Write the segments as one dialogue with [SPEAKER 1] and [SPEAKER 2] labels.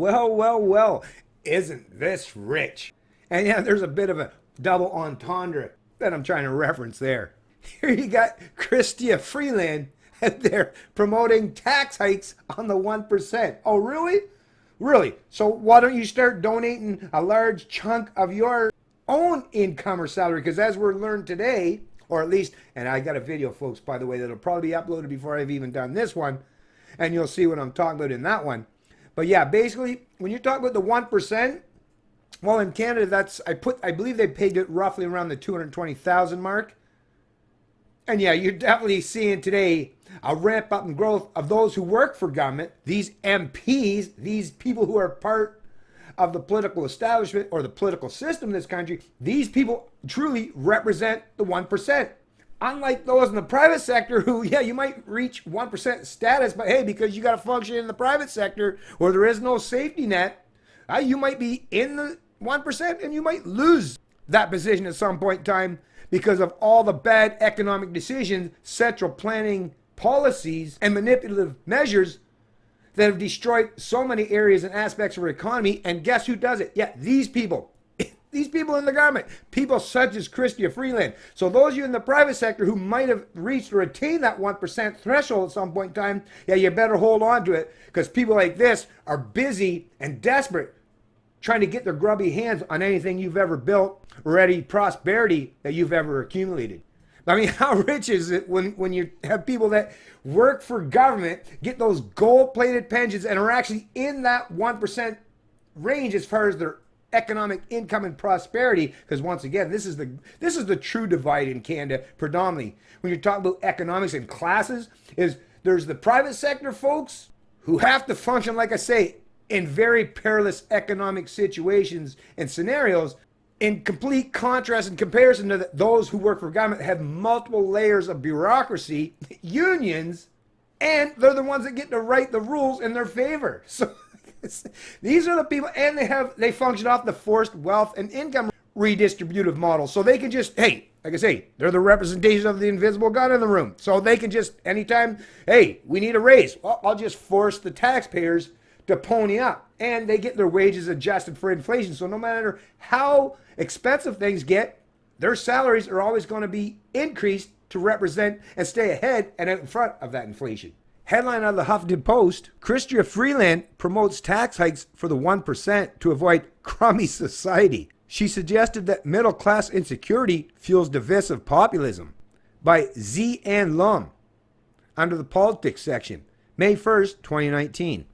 [SPEAKER 1] Well, isn't this rich? And yeah, there's a bit of a double entendre that I'm trying to reference there. Here you got Chrystia Freeland there promoting tax hikes on the 1%. Oh, really? Really? So why don't you start donating a large chunk of your own income or salary? Because as we're learned today, or at least, and I got a video, folks, by the way, that'll probably be uploaded before I've even done this one, and you'll see what I'm talking about in that one. But yeah, basically, when you talk about the 1%, well, in Canada, I believe they paid it roughly around the 220,000 mark. And yeah, you're definitely seeing today a ramp up in growth of those who work for government, these MPs, these people who are part of the political establishment or the political system in this country. These people truly represent the 1%. Unlike those in the private sector who, yeah, you might reach 1% status, but hey, because you got to function in the private sector where there is no safety net, you might be in the 1% and you might lose that position at some point in time because of all the bad economic decisions, central planning policies, and manipulative measures that have destroyed so many areas and aspects of our economy. And guess who does it? Yeah, these people. These people in the government, people such as Chrystia Freeland. So those of you in the private sector who might have reached or attained that 1% threshold at some point in time, yeah, you better hold on to it because people like this are busy and desperate trying to get their grubby hands on anything you've ever built or any prosperity that you've ever accumulated. I mean, how rich is it when you have people that work for government, get those gold-plated pensions, and are actually in that 1% range as far as their economic income and prosperity? Because once again, this is the true divide in Canada predominantly. When you're talking about economics and classes, there's the private sector folks who have to function, like I say, in very perilous economic situations and scenarios, in complete contrast and comparison to those who work for government, have multiple layers of bureaucracy, unions, and they're the ones that get to write the rules in their favor. So these are the people, and they function off the forced wealth and income redistributive model. So they can just, hey, like I say, they're the representation of the invisible God in the room. So they can just, anytime, hey, we need a raise. Well, I'll just force the taxpayers to pony up. And they get their wages adjusted for inflation. So no matter how expensive things get, their salaries are always going to be increased to represent and stay ahead and out in front of that inflation. Headline of the Huffington Post, Chrystia Freeland promotes tax hikes for the 1% to avoid crummy society. She suggested that middle-class insecurity fuels divisive populism. By Z. Ann Lum, under the politics section, May 1st, 2019.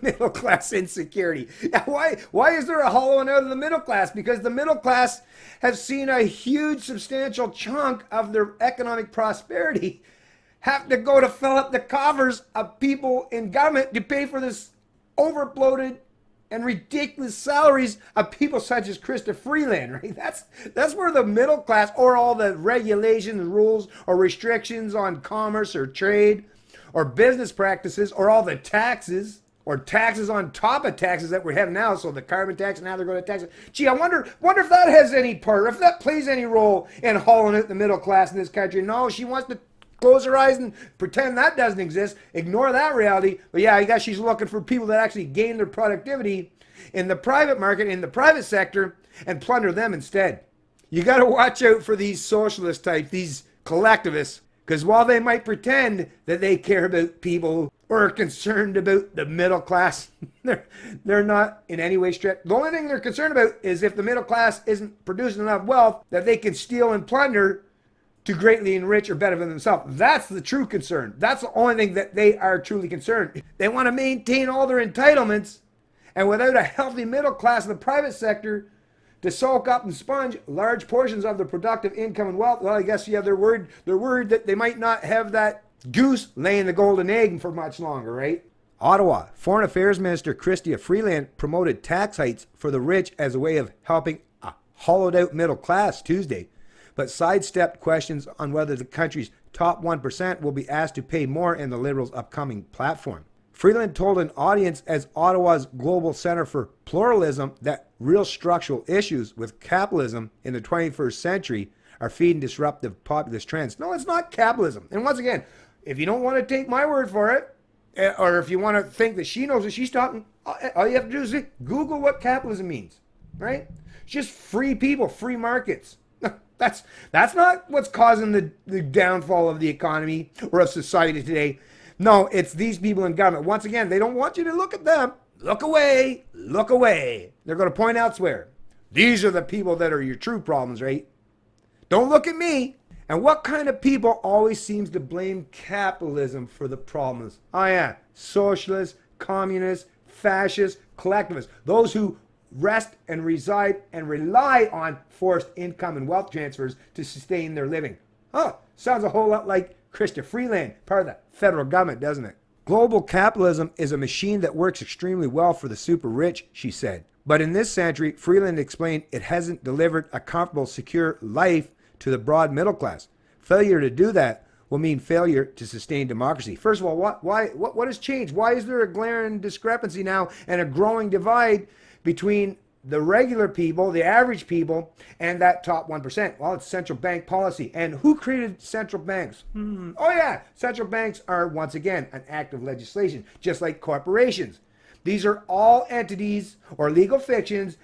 [SPEAKER 1] Middle-class insecurity. Why is there a hollowing out of the middle class? Because the middle class has seen a huge, substantial chunk of their economic prosperity have to go to fill up the coffers of people in government to pay for this overbloated and ridiculous salaries of people such as Chrystia Freeland, right? That's where the middle class, or all the regulations, rules, or restrictions on commerce or trade or business practices, or all the taxes, or taxes on top of taxes that we have now. So the carbon tax, and now they're going to tax it. Gee, I wonder if that has any part, if that plays any role in hauling out the middle class in this country. No, she wants to close her eyes and pretend that doesn't exist, ignore that reality. But yeah, I guess she's looking for people that actually gain their productivity in the private market, in the private sector, and plunder them instead. You got to watch out for these socialist types, these collectivists, because while they might pretend that they care about people or are concerned about the middle class, they're not in any way strict. The only thing they're concerned about is if the middle class isn't producing enough wealth that they can steal and plunder to greatly enrich or benefit themselves. That's the true concern. That's the only thing that they are truly concerned. They want to maintain all their entitlements, and without a healthy middle class in the private sector to soak up and sponge large portions of their productive income and wealth, well, I guess, yeah, they're worried that they might not have that goose laying the golden egg for much longer, right? Ottawa, Foreign Affairs Minister Chrystia Freeland promoted tax hikes for the rich as a way of helping a hollowed out middle class Tuesday, but sidestepped questions on whether the country's top 1% will be asked to pay more in the Liberals' upcoming platform. Freeland told an audience as Ottawa's Global Centre for Pluralism that real structural issues with capitalism in the 21st century are feeding disruptive populist trends. No, it's not capitalism. And once again, if you don't want to take my word for it, Or if you want to think that she knows what she's talking, all you have to do is Google what capitalism means, right? It's just free people, free markets. That's not what's causing the downfall of the economy or of society today. No, it's these people in government. Once again, they don't want you to look at them. Look away. Look away. They're going to point elsewhere. These are the people that are your true problems, right? Don't look at me. And what kind of people always seems to blame capitalism for the problems? Oh yeah, socialists, communists, fascists, collectivists. Those who rest and reside and rely on forced income and wealth transfers to sustain their living. Huh, sounds a whole lot like Chrystia Freeland, part of the federal government, doesn't it? Global capitalism is a machine that works extremely well for the super rich, she said. But in this century, Freeland explained it hasn't delivered a comfortable, secure life to the broad middle class. Failure to do that will mean failure to sustain democracy. First of all, what has changed? Why is there a glaring discrepancy now and a growing divide between the regular people, the average people, and that top 1%? Well, it's central bank policy. And who created central banks? Oh yeah, central banks are, once again, an act of legislation, just like corporations. These are all entities or legal fictions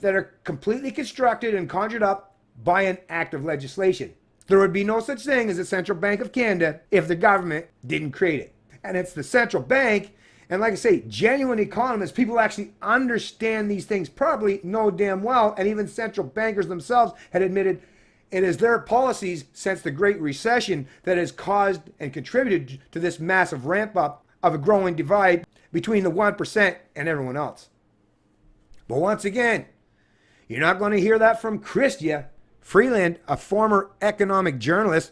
[SPEAKER 1] that are completely constructed and conjured up by an act of legislation. There would be no such thing as a Central Bank of Canada if the government didn't create it. And it's the central bank, and like I say, genuine economists, people who actually understand these things properly, know damn well, and even central bankers themselves had admitted it is their policies since the Great Recession that has caused and contributed to this massive ramp up of a growing divide between the 1% and everyone else. But once again, you're not going to hear that from Chrystia Freeland, a former economic journalist.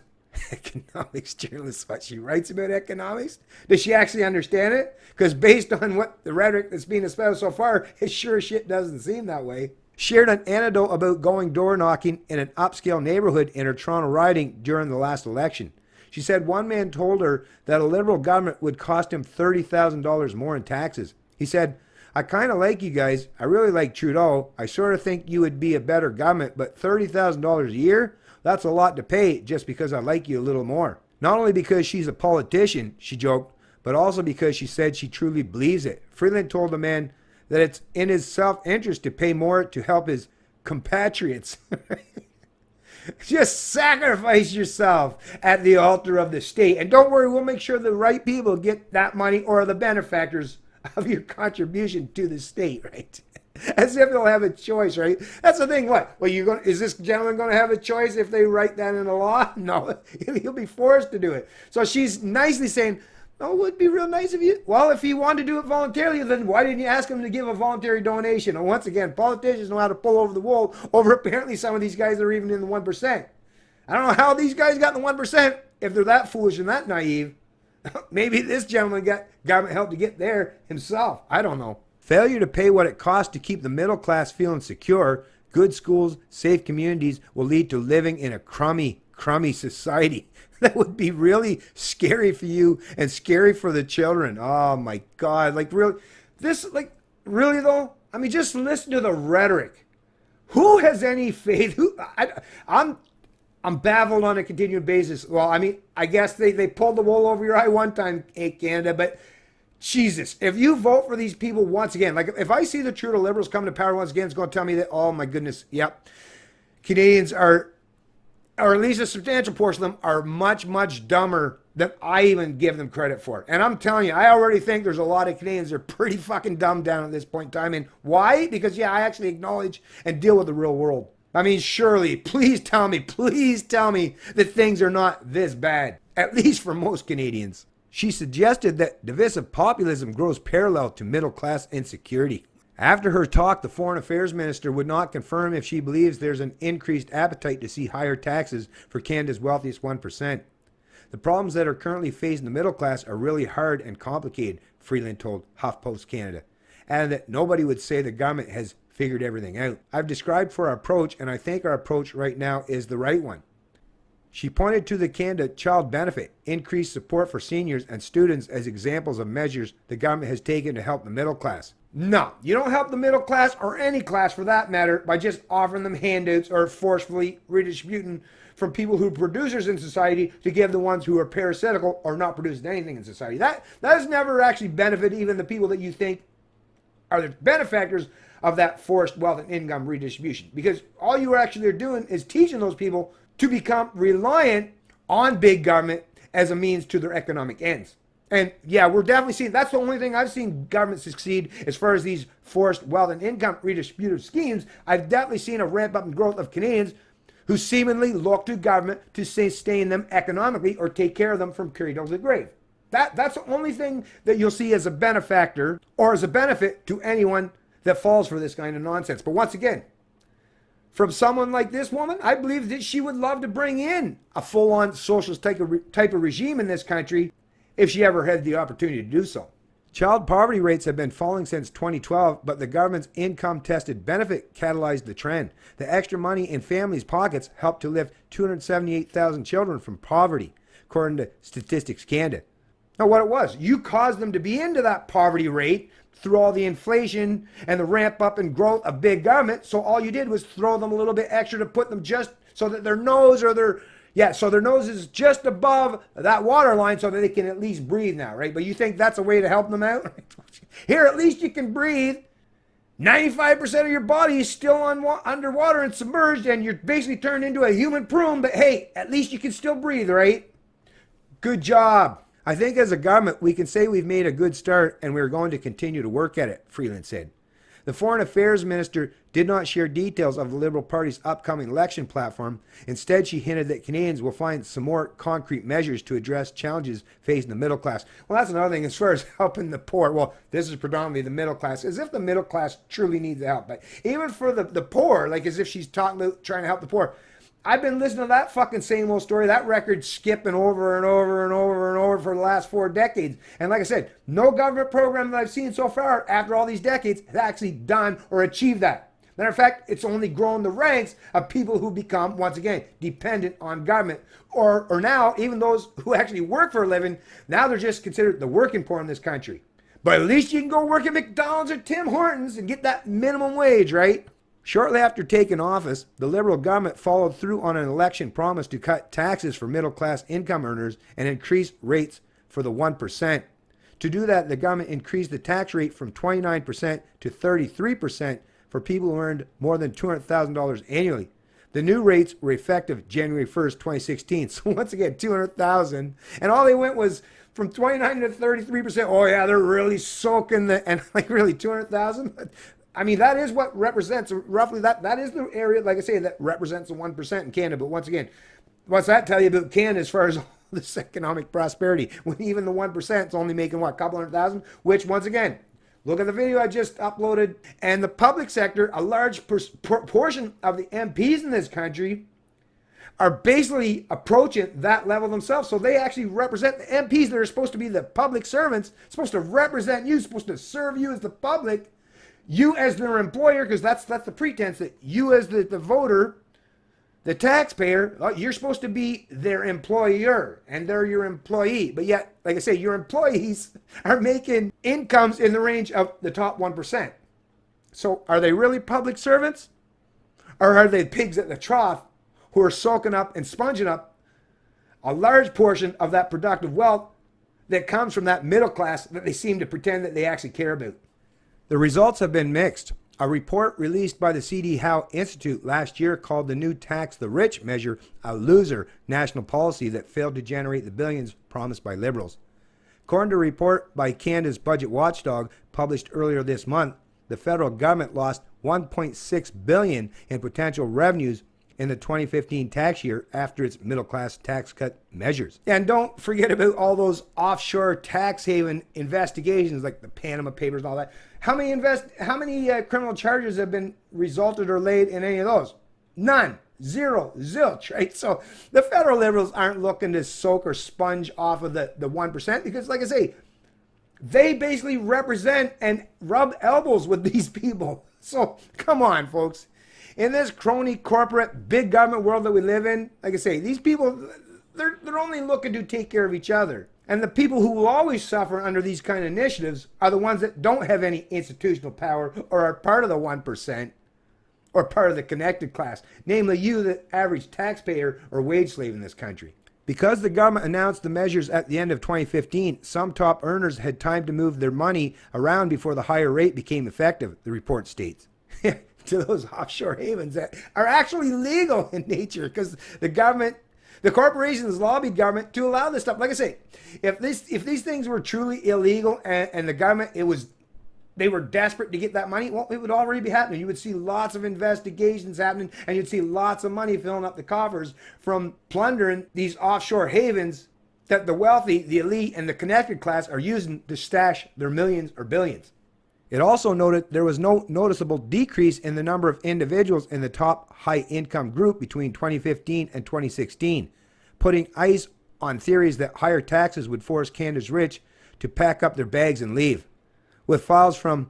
[SPEAKER 1] Economics journalist, what she writes about economics? Does she actually understand it? Because based on what the rhetoric that's being espoused so far, it sure as shit doesn't seem that way. Shared an anecdote about going door knocking in an upscale neighborhood in her Toronto riding during the last election. She said one man told her that a Liberal government would cost him $30,000 more in taxes. He said, I kind of like you guys. I really like Trudeau. I sort of think you would be a better government, but $30,000 a year? That's a lot to pay just because I like you a little more. Not only because she's a politician, she joked, but also because she said she truly believes it. Freeland told the man that it's in his self-interest to pay more to help his compatriots. Just sacrifice yourself at the altar of the state. And don't worry, we'll make sure the right people get that money or the benefactors of your contribution to the state, right? As if they'll have a choice, right? That's the thing. What? Well, is this gentleman going to have a choice if they write that in the law? No, he'll be forced to do it. So she's nicely saying, oh, it would be real nice of you. Well, if he wanted to do it voluntarily, then why didn't you ask him to give a voluntary donation? And once again, politicians know how to pull over the wool over apparently some of these guys that are even in the 1%. I don't know how these guys got in the 1% if they're that foolish and that naive. Maybe this gentleman got government help to get there himself. I don't know. Failure to pay what it costs to keep the middle class feeling secure, good schools, safe communities will lead to living in a crummy society. That would be really scary for you and scary for the children. Oh my God. Really though? I mean, just listen to the rhetoric. Who has any faith? I'm baffled on a continued basis. Well, I mean, I guess they pulled the wool over your eye one time, Canada, but Jesus, if you vote for these people once again, like if I see the Trudeau Liberals come to power once again, it's going to tell me that, oh my goodness, yep, Canadians are, or at least a substantial portion of them, are much, much dumber than I even give them credit for. And I'm telling you, I already think there's a lot of Canadians that are pretty fucking dumb down at this point in time. And why? Because, yeah, I actually acknowledge and deal with the real world. I mean, surely, please tell me that things are not this bad, at least for most Canadians. She suggested that divisive populism grows parallel to middle-class insecurity. After her talk, the Foreign Affairs Minister would not confirm if she believes there's an increased appetite to see higher taxes for Canada's wealthiest 1%. The problems that are currently facing the middle class are really hard and complicated, Freeland told HuffPost Canada, and that nobody would say the government has figured everything out. I've described for our approach, and I think our approach right now is the right one. She pointed to the Canada Child Benefit, increased support for seniors and students as examples of measures the government has taken to help the middle class. No, you don't help the middle class or any class for that matter by just offering them handouts or forcefully redistributing from people who are producers in society to give the ones who are parasitical or not producing anything in society. That has never actually benefited even the people that you think are the benefactors of that forced wealth and income redistribution. Because all you actually are doing is teaching those people to become reliant on big government as a means to their economic ends. And yeah, we're definitely seeing, that's the only thing I've seen government succeed as far as these forced wealth and income redistributive schemes. I've definitely seen a ramp up in growth of Canadians who seemingly look to government to sustain them economically or take care of them from cradle to grave. That's the only thing that you'll see as a benefactor or as a benefit to anyone that falls for this kind of nonsense. But once again, from someone like this woman, I believe that she would love to bring in a full-on socialist type of regime in this country if she ever had the opportunity to do so. Child poverty rates have been falling since 2012, but the government's income-tested benefit catalyzed the trend. The extra money in families' pockets helped to lift 278,000 children from poverty, according to Statistics Canada. Now, what it was, you caused them to be into that poverty rate through all the inflation and the ramp up and growth of big government, so all you did was throw them a little bit extra to put them just so that their nose or their nose is just above that water line so that they can at least breathe now, right? But you think that's a way to help them out? Here, at least you can breathe. 95% of your body is still underwater and submerged, and you're basically turned into a human prune, but hey, at least you can still breathe, right? Good job. I think as a government, we can say we've made a good start, and we're going to continue to work at it, Freeland said. The Foreign Affairs Minister did not share details of the Liberal Party's upcoming election platform. Instead, she hinted that Canadians will find some more concrete measures to address challenges facing the middle class. Well, that's another thing as far as helping the poor. Well, this is predominantly the middle class, as if the middle class truly needs help. But even for the poor, like as if she's talking about trying to help the poor. I've been listening to that fucking same old story, that record skipping over and over and over and over for the last 4 decades. And like I said, no government program that I've seen so far after all these decades has actually done or achieved that. Matter of fact, it's only grown the ranks of people who become, once again, dependent on government. Or now, even those who actually work for a living, now they're just considered the working poor in this country. But at least you can go work at McDonald's or Tim Hortons and get that minimum wage, right? Shortly after taking office, the Liberal government followed through on an election promise to cut taxes for middle-class income earners and increase rates for the 1%. To do that, the government increased the tax rate from 29% to 33% for people who earned more than $200,000 annually. The new rates were effective January 1st, 2016. So once again, $200,000. And all they went was from 29 to 33%. Oh yeah, they're really soaking and like really 200,000. I mean, that is what represents roughly that is the area, like I say, that represents the 1% in Canada. But once again, what's that tell you about Canada as far as all this economic prosperity? When even the 1% is only making what, a couple 100,000? Which, once again, look at the video I just uploaded. And the public sector, a large portion of the MPs in this country are basically approaching that level themselves. So they actually represent the MPs that are supposed to be the public servants, supposed to represent you, supposed to serve you as the public. You as their employer, because that's the pretense that you as the voter, the taxpayer, you're supposed to be their employer and they're your employee. But yet, like I say, your employees are making incomes in the range of the top 1%. So are they really public servants? Or are they pigs at the trough who are soaking up and sponging up a large portion of that productive wealth that comes from that middle class that they seem to pretend that they actually care about? The results have been mixed. A report released by the C.D. Howe Institute last year called the new Tax the Rich measure a loser national policy that failed to generate the billions promised by Liberals. According to a report by Canada's budget watchdog published earlier this month, the federal government lost $1.6 billion in potential revenues in the 2015 tax year after its middle-class tax cut measures. And don't forget about all those offshore tax haven investigations like the Panama Papers and all that. How many criminal charges have been resulted or laid in any of those? None. Zero. Zilch, right? So the federal Liberals aren't looking to soak or sponge off of the 1% because, like I say, they basically represent and rub elbows with these people. So come on, folks. In this crony corporate big government world that we live in, like I say, these people, they're only looking to take care of each other. And the people who will always suffer under these kind of initiatives are the ones that don't have any institutional power or are part of the 1% or part of the connected class, namely you, the average taxpayer or wage slave in this country. Because the government announced the measures at the end of 2015, some top earners had time to move their money around before the higher rate became effective, the report states. To those offshore havens that are actually legal in nature, because the government, the corporations lobbied government to allow this stuff. Like I say, if these things were truly illegal and the government, they were desperate to get that money, well, it would already be happening. You would see lots of investigations happening, and you'd see lots of money filling up the coffers from plundering these offshore havens that the wealthy, the elite, and the connected class are using to stash their millions or billions. It also noted there was no noticeable decrease in the number of individuals in the top high-income group between 2015 and 2016, putting ice on theories that higher taxes would force Canada's rich to pack up their bags and leave. With files from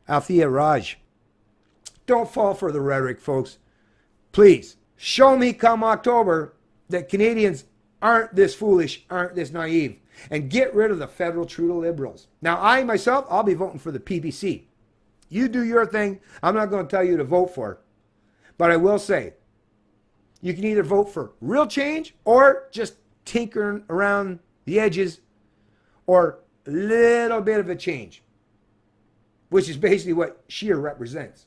[SPEAKER 1] Althea Raj. Don't fall for the rhetoric, folks. Please, show me come October that Canadians aren't this foolish, aren't this naive, and get rid of the federal Trudeau Liberals. Now, I myself, I'll be voting for the PPC. You do your thing. I'm not going to tell you to vote for it. But I will say, you can either vote for real change or just tinkering around the edges or a little bit of a change, which is basically what Scheer represents.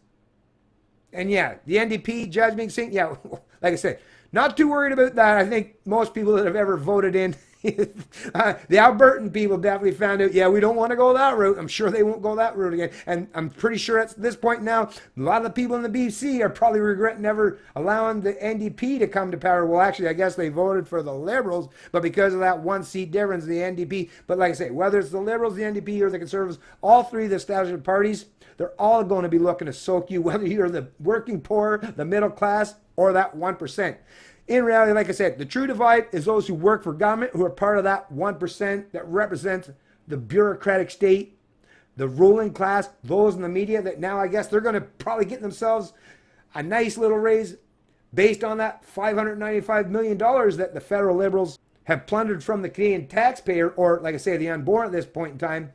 [SPEAKER 1] And yeah, the NDP, Judge Ming Singh, yeah, like I said, not too worried about that. I think most people that have ever voted in, the Albertan people definitely found out, yeah, we don't want to go that route. I'm sure they won't go that route again. And I'm pretty sure at this point now, a lot of the people in the BC are probably regretting never allowing the NDP to come to power. Well, actually, I guess they voted for the Liberals, but because of that one seat difference, the NDP, but like I say, whether it's the Liberals, the NDP, or the Conservatives, all three of the establishment parties, they're all going to be looking to soak you, whether you're the working poor, the middle class, or that 1%. In reality, like I said, the true divide is those who work for government, who are part of that 1% that represents the bureaucratic state, the ruling class, those in the media that now I guess they're going to probably get themselves a nice little raise based on that $595 million that the federal Liberals have plundered from the Canadian taxpayer, or like I say, the unborn at this point in time,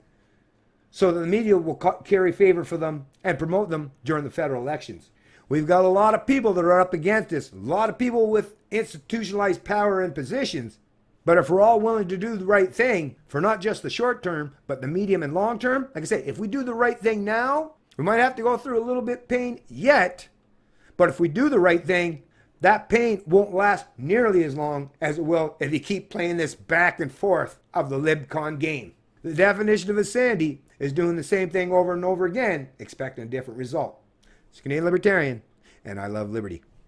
[SPEAKER 1] so that the media will carry favor for them and promote them during the federal elections. We've got a lot of people that are up against this, a lot of people with institutionalized power and positions. But if we're all willing to do the right thing for not just the short term, but the medium and long term, like I say, if we do the right thing now, we might have to go through a little bit of pain yet. But if we do the right thing, that pain won't last nearly as long as it will if you keep playing this back and forth of the LibCon game. The definition of insanity is doing the same thing over and over again, expecting a different result. It's Canadian Libertarian, and I love liberty.